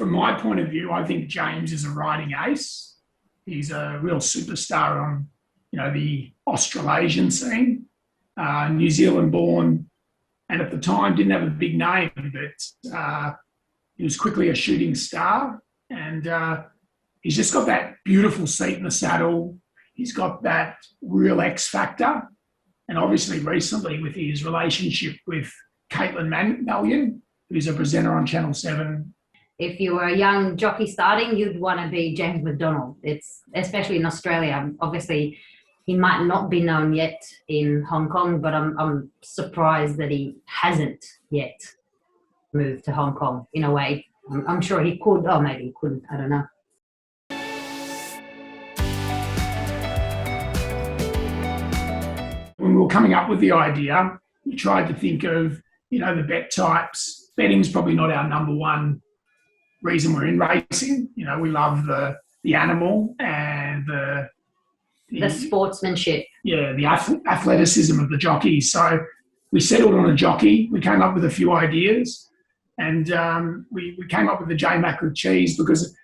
from my point of view, I think James is a riding ace. He's a real superstar on, the Australasian scene. New Zealand born, and at the time didn't have a big name, but he was quickly a shooting star. And he's just got that beautiful seat in the saddle. He's got that real X factor. And obviously recently with his relationship with Caitlin Malyon, who's a presenter on Channel 7. If you were a young jockey starting, you'd want to be James McDonald. It's especially in Australia. Obviously, he might not be known yet in Hong Kong, but I'm surprised that he hasn't yet moved to Hong Kong in a way. I'm sure he could, or maybe he couldn't, I don't know. When we were coming up with the idea, we tried to think of, the bet types. Betting's probably not our number one reason we're in racing. We love the animal and the sportsmanship. Yeah, the athleticism of the jockey. So we settled on a jockey. We came up with a few ideas, and we came up with the J-Mac with cheese because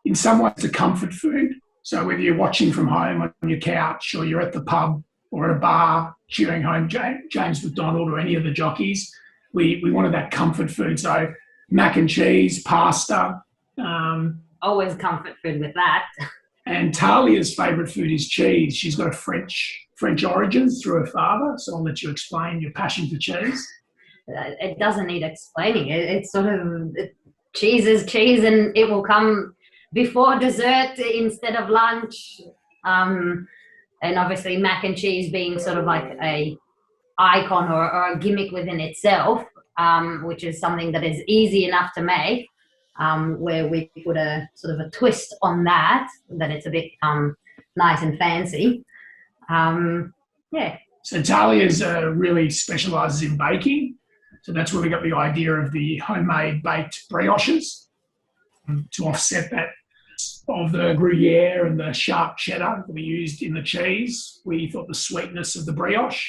in some ways it's a comfort food. So whether you're watching from home on your couch or you're at the pub or at a bar cheering home James McDonald or any of the jockeys, we wanted that comfort food. So mac and cheese, pasta. Always comfort food with that. And Talia's favourite food is cheese. She's got a French origins through her father, so I'll let you explain your passion for cheese. It doesn't need explaining. It's sort of cheese is cheese, and it will come before dessert instead of lunch. And obviously mac and cheese being sort of like a icon or a gimmick within itself, which is something that is easy enough to make. Where we put a sort of a twist on that it's a bit nice and fancy. Yeah. So Talia's really specialises in baking. So that's where we got the idea of the homemade baked brioches to offset that of the Gruyere and the sharp cheddar that we used in the cheese. We thought the sweetness of the brioche,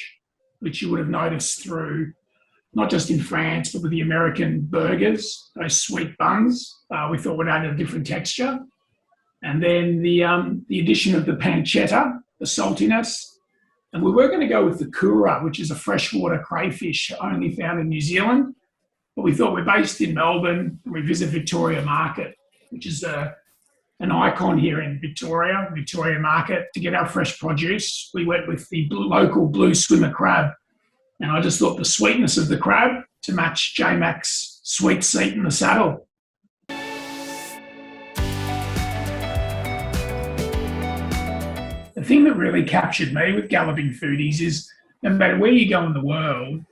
which you would have noticed through not just in France, but with the American burgers, those sweet buns, we thought would add a different texture. And then the addition of the pancetta, the saltiness. And we were going to go with the kura, which is a freshwater crayfish only found in New Zealand. But we thought we're based in Melbourne, and we visit Victoria Market, which is an icon here in Victoria Market. To get our fresh produce, we went with the local blue swimmer crab. And I just thought the sweetness of the crab to match J-Mac's sweet seat in the saddle. The thing that really captured me with Galloping Foodies is no matter where you go in the world,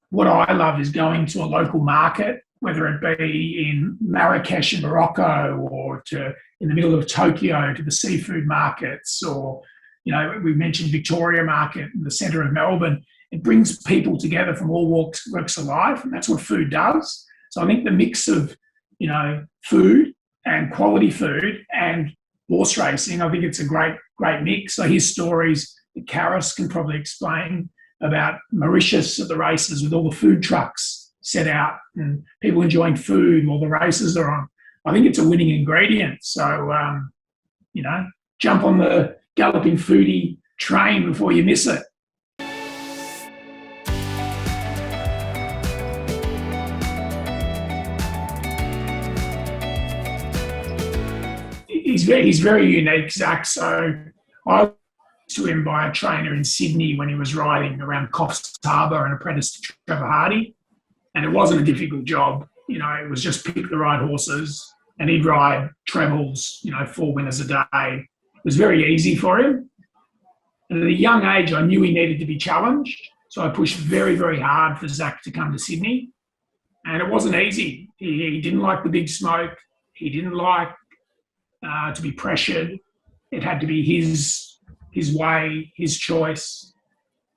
what I love is going to a local market, whether it be in Marrakesh in Morocco or in the middle of Tokyo to the seafood markets, or, we mentioned Victoria Market in the centre of Melbourne. It brings people together from all walks of life, and that's what food does. So I think the mix of, food and quality food and horse racing, I think it's a great mix. I hear stories that Karis can probably explain about Mauritius at the races with all the food trucks set out and people enjoying food while the races are on. I think it's a winning ingredient. So, jump on the Galloping Foodie train before you miss it. He's very unique, Zac. So I went to him by a trainer in Sydney when he was riding around Coffs Harbour and apprenticed to Trevor Hardy. And it wasn't a difficult job. It was just pick the right horses and he'd ride trebles, 4 winners a day. It was very easy for him. And at a young age, I knew he needed to be challenged. So I pushed very, very hard for Zac to come to Sydney. And it wasn't easy. He didn't like the big smoke. He didn't like to be pressured. It had to be his way, his choice.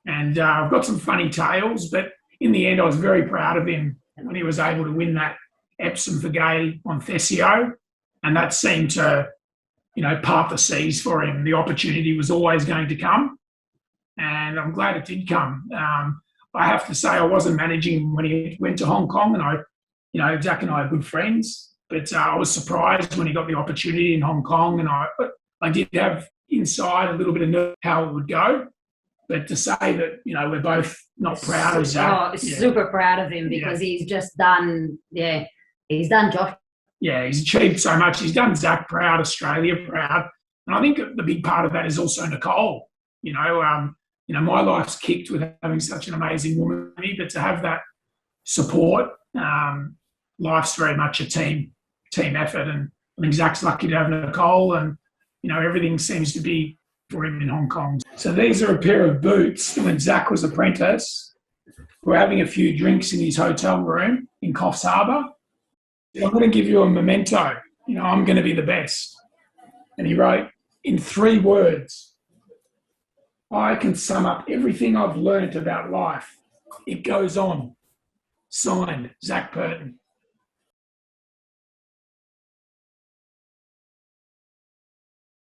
And I've got some funny tales, but in the end, I was very proud of him when he was able to win that Epsom for Gay on Thesio. And that seemed to, part the seas for him. The opportunity was always going to come. And I'm glad it did come. I have to say I wasn't managing him when he went to Hong Kong, and I Zac and I are good friends, but I was surprised when he got the opportunity in Hong Kong, and I did have inside a little bit of nerve how it would go. But to say that, we're both not proud of Zac. Super proud of him because he's just done, he's done Josh. Yeah, he's achieved so much. He's done Zac proud, Australia proud. And I think the big part of that is also Nicole. My life's kicked with having such an amazing woman, but to have that support, life's very much a team effort. And I think Zac's lucky to have Nicole, and, everything seems to be for him in Hong Kong. So these are a pair of boots when Zac was apprentice. We're having a few drinks in his hotel room in Coffs Harbour. I'm going to give you a memento. I'm going to be the best. And he wrote in 3 words, I can sum up everything I've learned about life. It goes on. Signed, Zac Purton.